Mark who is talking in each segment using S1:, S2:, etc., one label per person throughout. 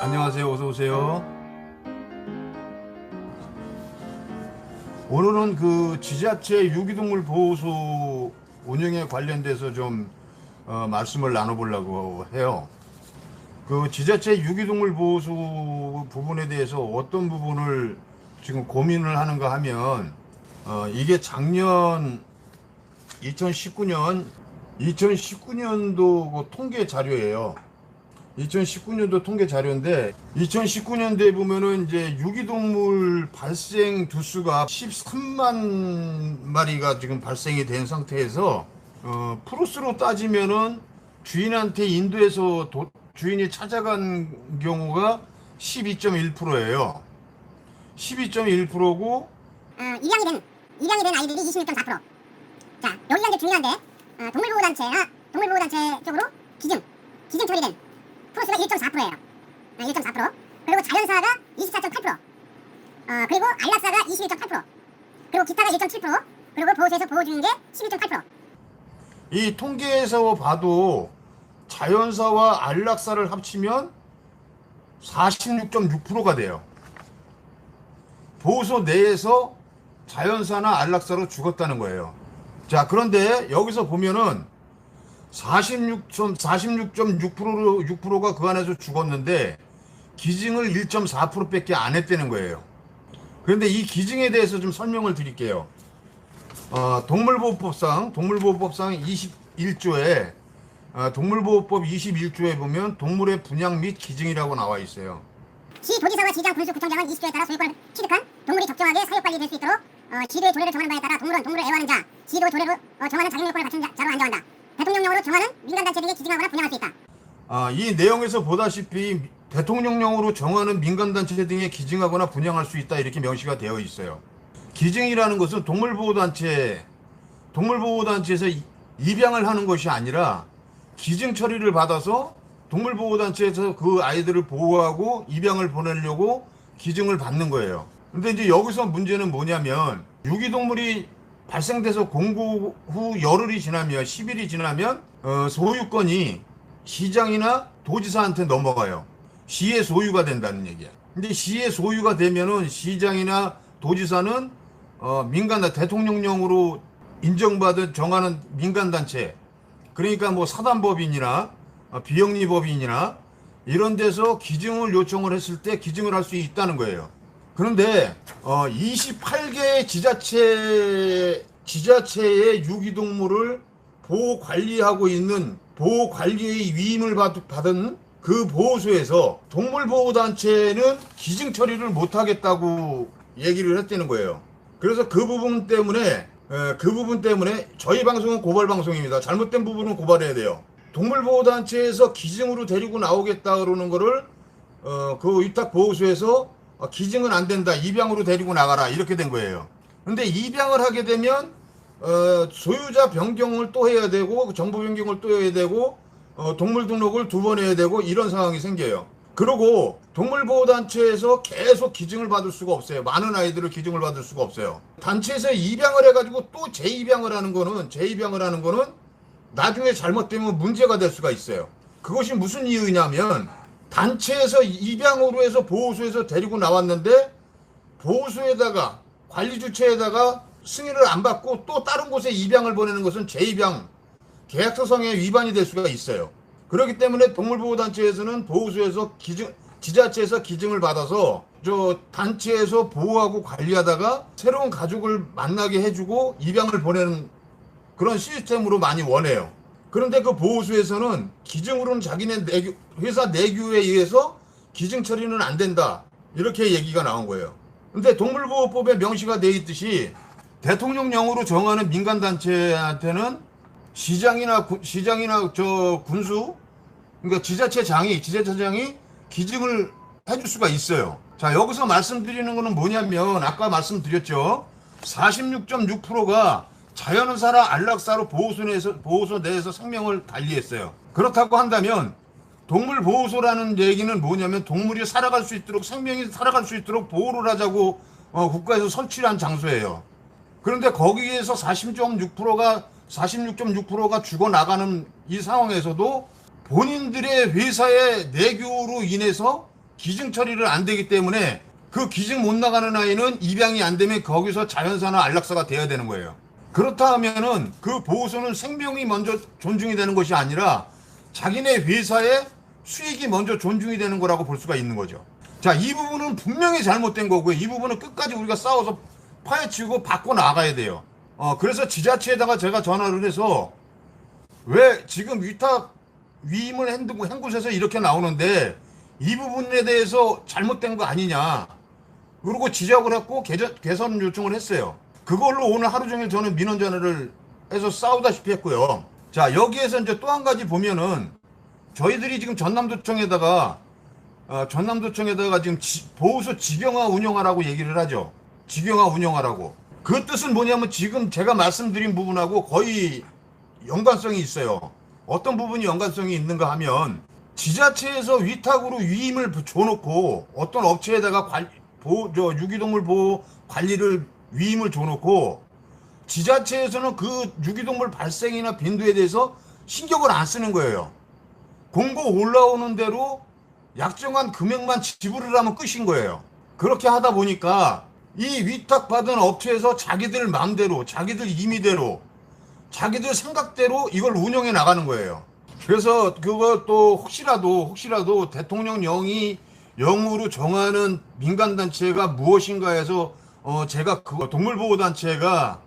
S1: 안녕하세요. 어서 오세요. 오늘은 그 지자체 유기동물 보호소 운영에 관련돼서 좀 말씀을 나눠보려고 해요. 그 지자체 유기동물 보호소 부분에 대해서 어떤 부분을 지금 고민을 하는가 하면 이게 작년 2019년도 통계 자료예요. 2019년도 통계 자료인데 2019년도에 보면은 이제 유기동물 발생 두수가 13만 마리가 지금 발생이 된 상태에서 프로스로 따지면은 주인한테 인도해서 주인이 찾아간 경우가 12.1%예요. 12.1%고
S2: 입양이 된 아이들이 26.4%. 자, 여기가 이제 중요한데 동물보호단체나 동물보호단체 쪽으로 기증 처리된 프로스가 1.4%예요. 1.4%. 그리고 자연사가 24.8%. 그리고 안락사가 21.8%. 그리고 기타가 1.7%. 그리고 보호소에서 보호 중인 게 11.8%.
S1: 이 통계에서 봐도 자연사와 안락사를 합치면 46.6%가 돼요. 보호소 내에서 자연사나 안락사로 죽었다는 거예요. 자, 그런데 여기서 보면은 46.6%가 그 안에서 죽었는데 기증을 1.4%밖에 안 했다는 거예요. 그런데 이 기증에 대해서 좀 설명을 드릴게요. 동물보호법상 21조에 동물보호법 21조에 보면 동물의 분양 및 기증이라고 나와 있어요.
S2: 시도지사와 지장 군수구청장은 20조에 따라 소유권을 취득한 동물이 적정하게 사육관리될 수 있도록 지도의 조례를 정하는 바에 따라 동물원 동물을 애호하는 자, 지도 조례로 정하는 자격요건을 갖춘 자로 안정한다. 대통령령으로 정하는 민간단체 등에 기증하거나 분양할 수 있다.
S1: 이 내용에서 보다시피 대통령령으로 정하는 민간단체 등에 기증하거나 분양할 수 있다 이렇게 명시가 되어 있어요. 기증이라는 것은 동물보호단체에서 입양을 하는 것이 아니라 기증 처리를 받아서 동물보호단체에서 그 아이들을 보호하고 입양을 보내려고 기증을 받는 거예요. 근데 이제 여기서 문제는 뭐냐면 유기동물이 발생돼서 공고 후 열흘이 지나면 10일이 지나면 소유권이 시장이나 도지사한테 넘어가요. 시의 소유가 된다는 얘기야. 근데 시의 소유가 되면은 시장이나 도지사는 대통령령으로 인정받은 정하는 민간단체, 그러니까 뭐 사단법인이나 비영리법인이나 이런 데서 기증을 요청을 했을 때 기증을 할 수 있다는 거예요. 그런데 28개 지자체의 유기동물을 보호 관리하고 있는 보호 관리의 위임을 받은 그 보호소에서 동물보호단체는 기증 처리를 못하겠다고 얘기를 했다는 거예요. 그래서 그 부분 때문에 저희 방송은 고발 방송입니다. 잘못된 부분은 고발해야 돼요. 동물보호단체에서 기증으로 데리고 나오겠다 그러는 거를 그 위탁보호소에서 기증은 안 된다. 입양으로 데리고 나가라. 이렇게 된 거예요. 근데 입양을 하게 되면 소유자 변경을 또 해야 되고 정보 변경을 또 해야 되고 동물 등록을 2번 해야 되고 이런 상황이 생겨요. 그리고 동물보호단체에서 계속 기증을 받을 수가 없어요. 많은 아이들을 기증을 받을 수가 없어요. 단체에서 입양을 해가지고 또 재입양을 하는 거는 나중에 잘못되면 문제가 될 수가 있어요. 그것이 무슨 이유냐면 단체에서 입양으로 해서 보호소에서 데리고 나왔는데 보호소에다가 관리주체에다가 승인을 안 받고 또 다른 곳에 입양을 보내는 것은 재입양 계약서상의 위반이 될 수가 있어요. 그렇기 때문에 동물보호단체에서는 보호소에서 지자체에서 기증을 받아서 단체에서 보호하고 관리하다가 새로운 가족을 만나게 해주고 입양을 보내는 그런 시스템으로 많이 원해요. 그런데 그 보호소에서는 기증으로는 자기네 회사 내규에 의해서 기증 처리는 안 된다. 이렇게 얘기가 나온 거예요. 근데 동물보호법에 명시가 되어 있듯이 대통령령으로 정하는 민간단체한테는 시장이나 군수, 그러니까 지자체장이 기증을 해줄 수가 있어요. 자, 여기서 말씀드리는 거는 뭐냐면 아까 말씀드렸죠. 46.6%가 자연사나 안락사로 보호소 내에서 생명을 달리했어요. 그렇다고 한다면 동물보호소라는 얘기는 뭐냐면 동물이 살아갈 수 있도록 생명이 살아갈 수 있도록 보호를 하자고 국가에서 설치한 장소예요. 그런데 거기에서 46.6%가 죽어나가는 이 상황에서도 본인들의 회사의 내교로 인해서 기증 처리를 안 되기 때문에 그 기증 못 나가는 아이는 입양이 안 되면 거기서 자연사나 안락사가 돼야 되는 거예요. 그렇다 하면은 그 보호소는 생명이 먼저 존중이 되는 것이 아니라 자기네 회사의 수익이 먼저 존중이 되는 거라고 볼 수가 있는 거죠. 자, 이 부분은 분명히 잘못된 거고요. 이 부분은 끝까지 우리가 싸워서 파헤치고 바꿔 나가야 돼요. 그래서 지자체에다가 제가 전화를 해서 왜 지금 위탁 위임을 한 곳에서 이렇게 나오는데 이 부분에 대해서 잘못된 거 아니냐. 그리고 지적을 했고 개선 요청을 했어요. 그걸로 오늘 하루 종일 저는 민원 전화를 해서 싸우다시피 했고요. 자, 여기에서 이제 또 한 가지 보면은 저희들이 지금 전남도청에다가 지금 보호소 직영화 운영하라고 얘기를 하죠. 직영화 운영하라고. 그 뜻은 뭐냐면 지금 제가 말씀드린 부분하고 거의 연관성이 있어요. 어떤 부분이 연관성이 있는가 하면 지자체에서 위탁으로 위임을 줘놓고 어떤 업체에다가 유기동물 보호 관리를 위임을 줘놓고 지자체에서는 그 유기동물 발생이나 빈도에 대해서 신경을 안 쓰는 거예요. 공고 올라오는 대로 약정한 금액만 지불을 하면 끝인 거예요. 그렇게 하다 보니까 이 위탁받은 업체에서 자기들 마음대로, 자기들 임의대로, 자기들 생각대로 이걸 운영해 나가는 거예요. 그래서 그것도 혹시라도 대통령령이 영으로 정하는 민간단체가 무엇인가 해서 제가 동물보호단체가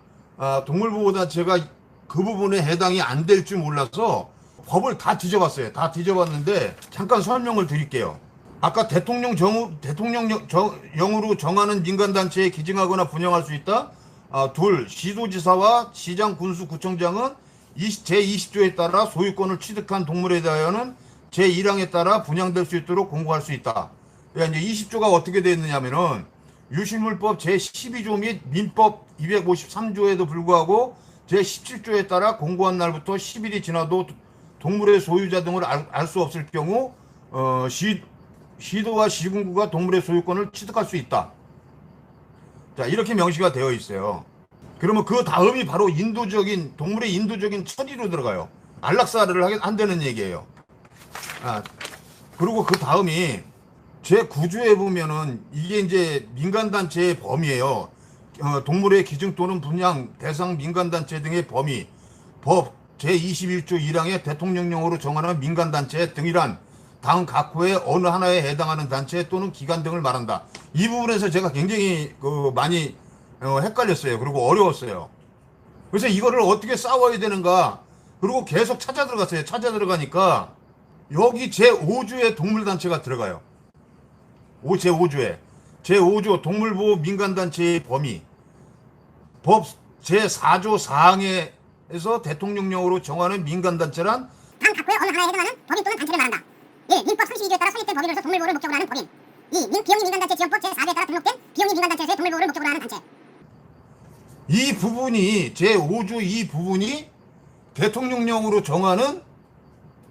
S1: 그 부분에 해당이 안 될 줄 몰라서 법을 다 뒤져봤어요. 다 뒤져봤는데 잠깐 설명을 드릴게요. 아까 대통령령으로 정하는 민간단체에 기증하거나 분양할 수 있다. 둘, 시도지사와 시장, 군수, 구청장은 제20조에 따라 소유권을 취득한 동물에 대하여는 제1항에 따라 분양될 수 있도록 공고할 수 있다. 그러니까 이제 20조가 어떻게 되어 있느냐면은 유실물법 제12조 및 민법 253조에도 불구하고 제17조에 따라 공고한 날부터 10일이 지나도 동물의 소유자 등을 알 수 없을 경우 시도와 시군구가 동물의 소유권을 취득할 수 있다. 자, 이렇게 명시가 되어 있어요. 그러면 그 다음이 바로 동물의 인도적인 처리로 들어가요. 안락사를 한다는 얘기예요. 그리고 그 다음이 제9조에 보면은 이게 이제 민간단체의 범위예요. 동물의 기증 또는 분양 대상 민간단체 등의 범위. 법 제21조 1항의 대통령령으로 정하는 민간단체 등이란 다음 각 호의 어느 하나에 해당하는 단체 또는 기관 등을 말한다. 이 부분에서 제가 굉장히 많이 헷갈렸어요. 그리고 어려웠어요. 그래서 이거를 어떻게 싸워야 되는가. 그리고 계속 찾아 들어갔어요. 찾아 들어가니까 여기 제5조에 동물단체가 들어가요. 제5조에. 제5조 동물보호 민간단체의 범위. 법 제4조 4항에서 대통령령으로 정하는 민간단체란
S2: 다음 각 호의 어느 하나에 해당하는 법인 또는 단체를 말한다. 1. 민법 32조에 따라 설립된 법인으로서 동물보호를 목적으로 하는 법인. 2. 비영리 민간단체 지원법 제4조에 따라 등록된 비영리 민간단체에서의 동물보호를 목적으로 하는 단체.
S1: 이 부분이 제5조 이 부분이 대통령령으로 정하는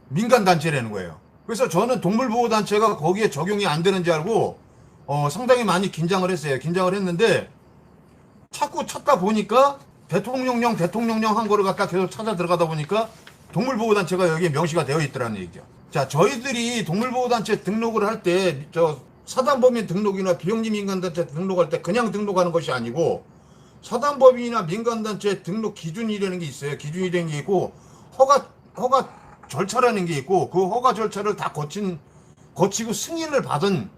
S1: 민간단체라는 거예요. 그래서 저는 동물보호단체가 거기에 적용이 안 되는 줄 알고 상당히 많이 긴장을 했어요. 긴장을 했는데 자꾸 찾다 보니까 대통령령 한 거를 갖다 계속 찾아 들어가다 보니까 동물보호단체가 여기에 명시가 되어 있더라는 얘기죠. 자, 저희들이 동물보호단체 등록을 할 때 사단법인 등록이나 비영리 민간단체 등록할 때 그냥 등록하는 것이 아니고 사단법인이나 민간단체 등록 기준이라는 게 있어요. 기준이라는 게 있고 허가 절차라는 게 있고 그 허가 절차를 다 거치고 승인을 받은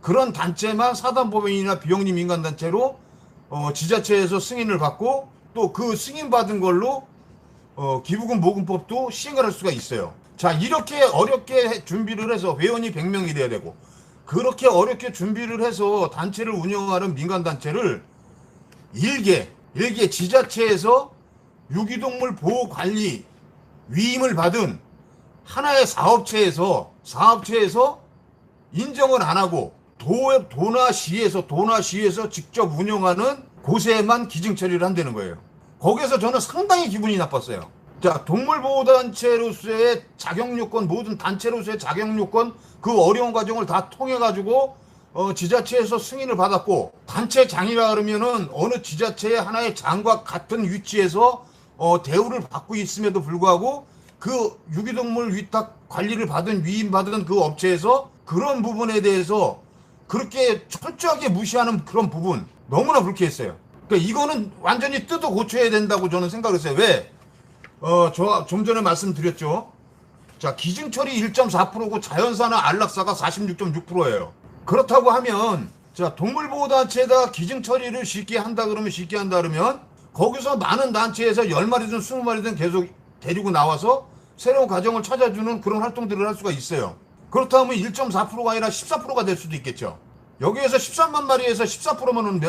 S1: 그런 단체만 사단법인이나 비영리 민간단체로 지자체에서 승인을 받고 또 그 승인받은 걸로 기부금 모금법도 시행을 할 수가 있어요. 자, 이렇게 어렵게 준비를 해서 회원이 100명이 돼야 되고 그렇게 어렵게 준비를 해서 단체를 운영하는 민간단체를 일개 지자체에서 유기동물 보호 관리 위임을 받은 하나의 사업체에서 인정을 안 하고 도나 시에서 직접 운영하는 곳에만 기증 처리를 한다는 거예요. 거기에서 저는 상당히 기분이 나빴어요. 자, 동물보호단체로서의 자격요건, 모든 단체로서의 자격요건, 그 어려운 과정을 다 통해가지고, 지자체에서 승인을 받았고, 단체장이라 그러면은 어느 지자체의 하나의 장과 같은 위치에서, 대우를 받고 있음에도 불구하고, 그 유기동물 위탁 관리를 위임받은 그 업체에서 그런 부분에 대해서 그렇게 철저하게 무시하는 그런 부분 너무나 불쾌했어요. 그러니까 이거는 완전히 뜯어 고쳐야 된다고 저는 생각을 했어요. 왜? 저 좀 전에 말씀드렸죠. 자, 기증철이 1.4%고 자연사나 안락사가 46.6%예요. 그렇다고 하면 자, 동물보호단체에다 기증처리를 쉽게 한다 그러면 거기서 많은 단체에서 10마리든 20마리든 계속 데리고 나와서 새로운 가정을 찾아주는 그런 활동들을 할 수가 있어요. 그렇다면 1.4%가 아니라 14%가 될 수도 있겠죠. 여기에서 13만 마리에서 14%면은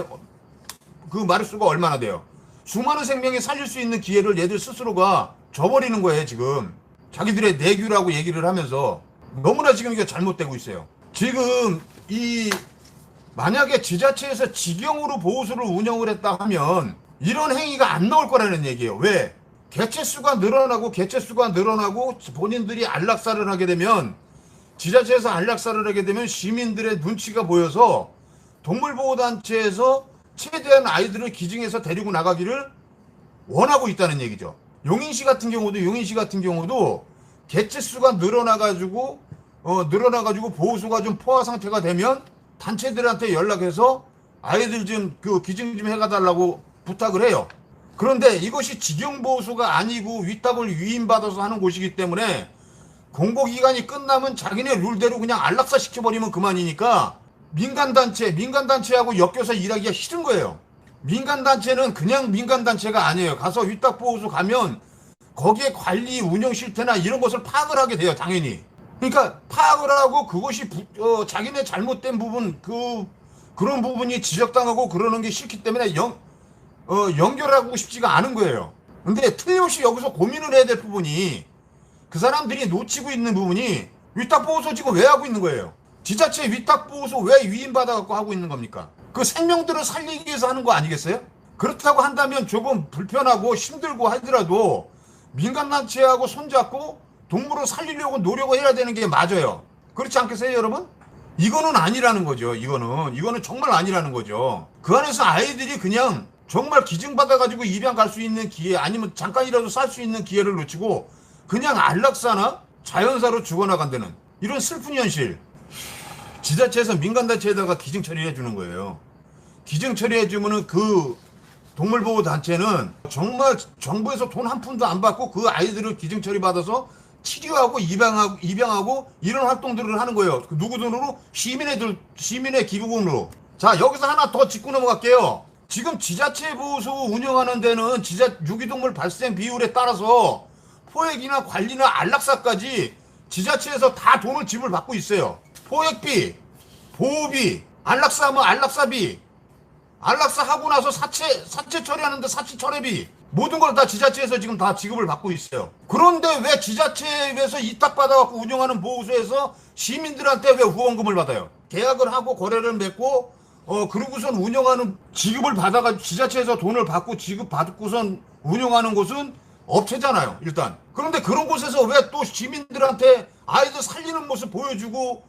S1: 그 마리수가 얼마나 돼요? 수많은 생명이 살릴 수 있는 기회를 얘들 스스로가 줘버리는 거예요, 지금. 자기들의 내규라고 얘기를 하면서 너무나 지금 이게 잘못되고 있어요. 지금 만약에 지자체에서 직영으로 보호소를 운영을 했다 하면 이런 행위가 안 나올 거라는 얘기예요. 왜? 개체수가 늘어나고 본인들이 안락사를 하게 되면 지자체에서 안락사를 하게 되면 시민들의 눈치가 보여서 동물보호단체에서 최대한 아이들을 기증해서 데리고 나가기를 원하고 있다는 얘기죠. 용인시 같은 경우도 개체수가 늘어나가지고 보호소가 좀 포화 상태가 되면 단체들한테 연락해서 아이들 좀 그 기증 좀 해가달라고 부탁을 해요. 그런데 이것이 직영보호소가 아니고 위탁을 위임받아서 하는 곳이기 때문에 공고기간이 끝나면 자기네 룰대로 그냥 안락사 시켜버리면 그만이니까 민간단체하고 엮여서 일하기가 싫은 거예요. 민간단체는 그냥 민간단체가 아니에요. 가서 위탁보호소 가면 거기에 관리 운영 실태나 이런 것을 파악을 하게 돼요. 당연히. 그러니까 파악을 하고 그것이 자기네 잘못된 부분 그런 부분이 지적당하고 그러는 게 싫기 때문에 연결하고 싶지가 않은 거예요. 근데 틀림없이 여기서 고민을 해야 될 부분이 그 사람들이 놓치고 있는 부분이 위탁보호소 지금 왜 하고 있는 거예요? 지자체 위탁보호소 왜 위임받아갖고 하고 있는 겁니까? 그 생명들을 살리기 위해서 하는 거 아니겠어요? 그렇다고 한다면 조금 불편하고 힘들고 하더라도 민간단체하고 손잡고 동물을 살리려고 노력을 해야 되는 게 맞아요. 그렇지 않겠어요, 여러분? 이거는 아니라는 거죠. 이거는 정말 아니라는 거죠. 그 안에서 아이들이 그냥 정말 기증받아가지고 입양 갈 수 있는 기회 아니면 잠깐이라도 살 수 있는 기회를 놓치고 그냥 안락사나 자연사로 죽어나간다는 이런 슬픈 현실. 지자체에서 민간단체에다가 기증 처리해 주는 거예요. 기증 처리해 주면은 그 동물보호단체는 정말 정부에서 돈 한 푼도 안 받고 그 아이들을 기증 처리 받아서 치료하고 입양하고 이런 활동들을 하는 거예요. 누구 돈으로? 시민의 기부금으로. 자, 여기서 하나 더 짚고 넘어갈게요. 지금 지자체 보호소 운영하는 데는 유기동물 발생 비율에 따라서 포획이나 관리나 안락사까지 지자체에서 다 돈을 지불받고 있어요. 포획비, 보호비, 안락사하면 안락사비, 안락사하고 나서 사체 처리하는데 사체 처리비, 모든 걸 다 지자체에서 지금 다 지급을 받고 있어요. 그런데 왜 지자체에서 이탁받아갖고 운영하는 보호소에서 시민들한테 왜 후원금을 받아요? 계약을 하고 거래를 맺고 그러고선 운영하는 지급을 받아가지고 지자체에서 돈을 받고 지급받고선 운영하는 곳은 업체잖아요, 일단. 그런데 그런 곳에서 왜 또 시민들한테 아이들 살리는 모습 보여주고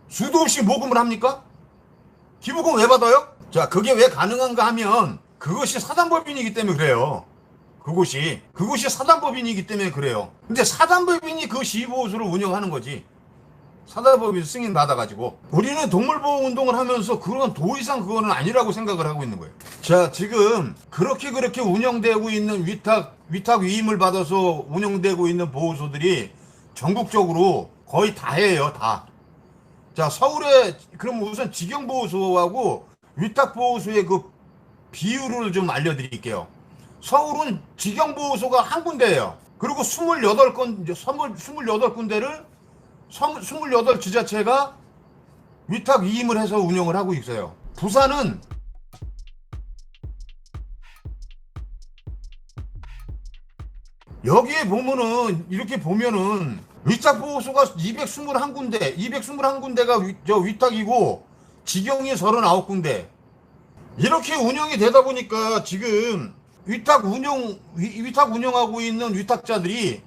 S1: 수도 없이 모금을 합니까? 기부금 왜 받아요? 자, 그게 왜 가능한가 하면 그것이 사단법인이기 때문에 그래요. 그것이 사단법인이기 때문에 그래요. 근데 사단법인이 그 시보호소를 운영하는 거지. 사단법인 승인 받아가지고. 우리는 동물보호 운동을 하면서 그건 도 이상 그거는 아니라고 생각을 하고 있는 거예요. 자, 지금 그렇게 운영되고 있는 위탁 위임을 받아서 운영되고 있는 보호소들이 전국적으로 거의 다예요, 다. 자, 서울에 그럼 우선 직영보호소하고 위탁보호소의 그 비율을 좀 알려드릴게요. 서울은 직영보호소가 한 군데예요. 그리고 28군데를 28 지자체가 위탁 위임을 해서 운영을 하고 있어요. 부산은 여기에 보면은 이렇게 보면은 위탁보호소가 221군데가 위탁이고 직영이 39군데 이렇게 운영이 되다 보니까 지금 위탁 운영하고 있는 위탁자들이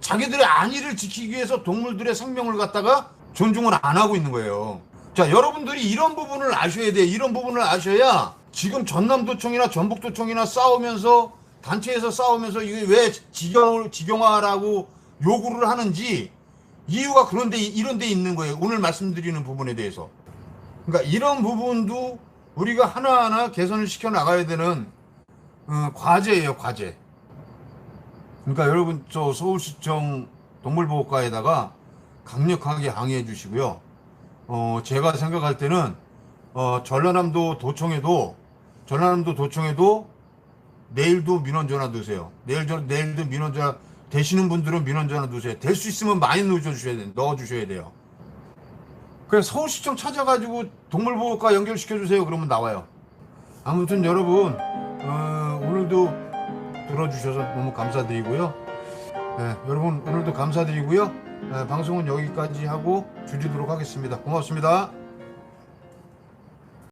S1: 자기들의 안위를 지키기 위해서 동물들의 생명을 갖다가 존중을 안 하고 있는 거예요. 자, 여러분들이 이런 부분을 아셔야 돼요. 이런 부분을 아셔야 지금 전남도청이나 전북도청이나 단체에서 싸우면서 이게 왜 직영화라고 요구를 하는지 이유가 그런데 이런 데 있는 거예요. 오늘 말씀드리는 부분에 대해서. 그러니까 이런 부분도 우리가 하나하나 개선을 시켜 나가야 되는 과제예요, 과제. 그러니까 여러분 저 서울시청 동물보호과에다가 강력하게 항의해 주시고요. 제가 생각할 때는 전라남도 도청에도 내일도 민원 전화 드세요. 내일도 민원 전화 되시는 분들은 민원 전화 드세요. 될 수 있으면 많이 넣어주셔야 돼요. 그래서 서울시청 찾아가지고 동물보호과 연결시켜 주세요. 그러면 나와요. 아무튼 여러분 오늘도 들어주셔서 너무 감사드리고요. 네, 여러분 오늘도 감사드리고요. 방송은 여기까지 하고 줄이도록 하겠습니다. 고맙습니다.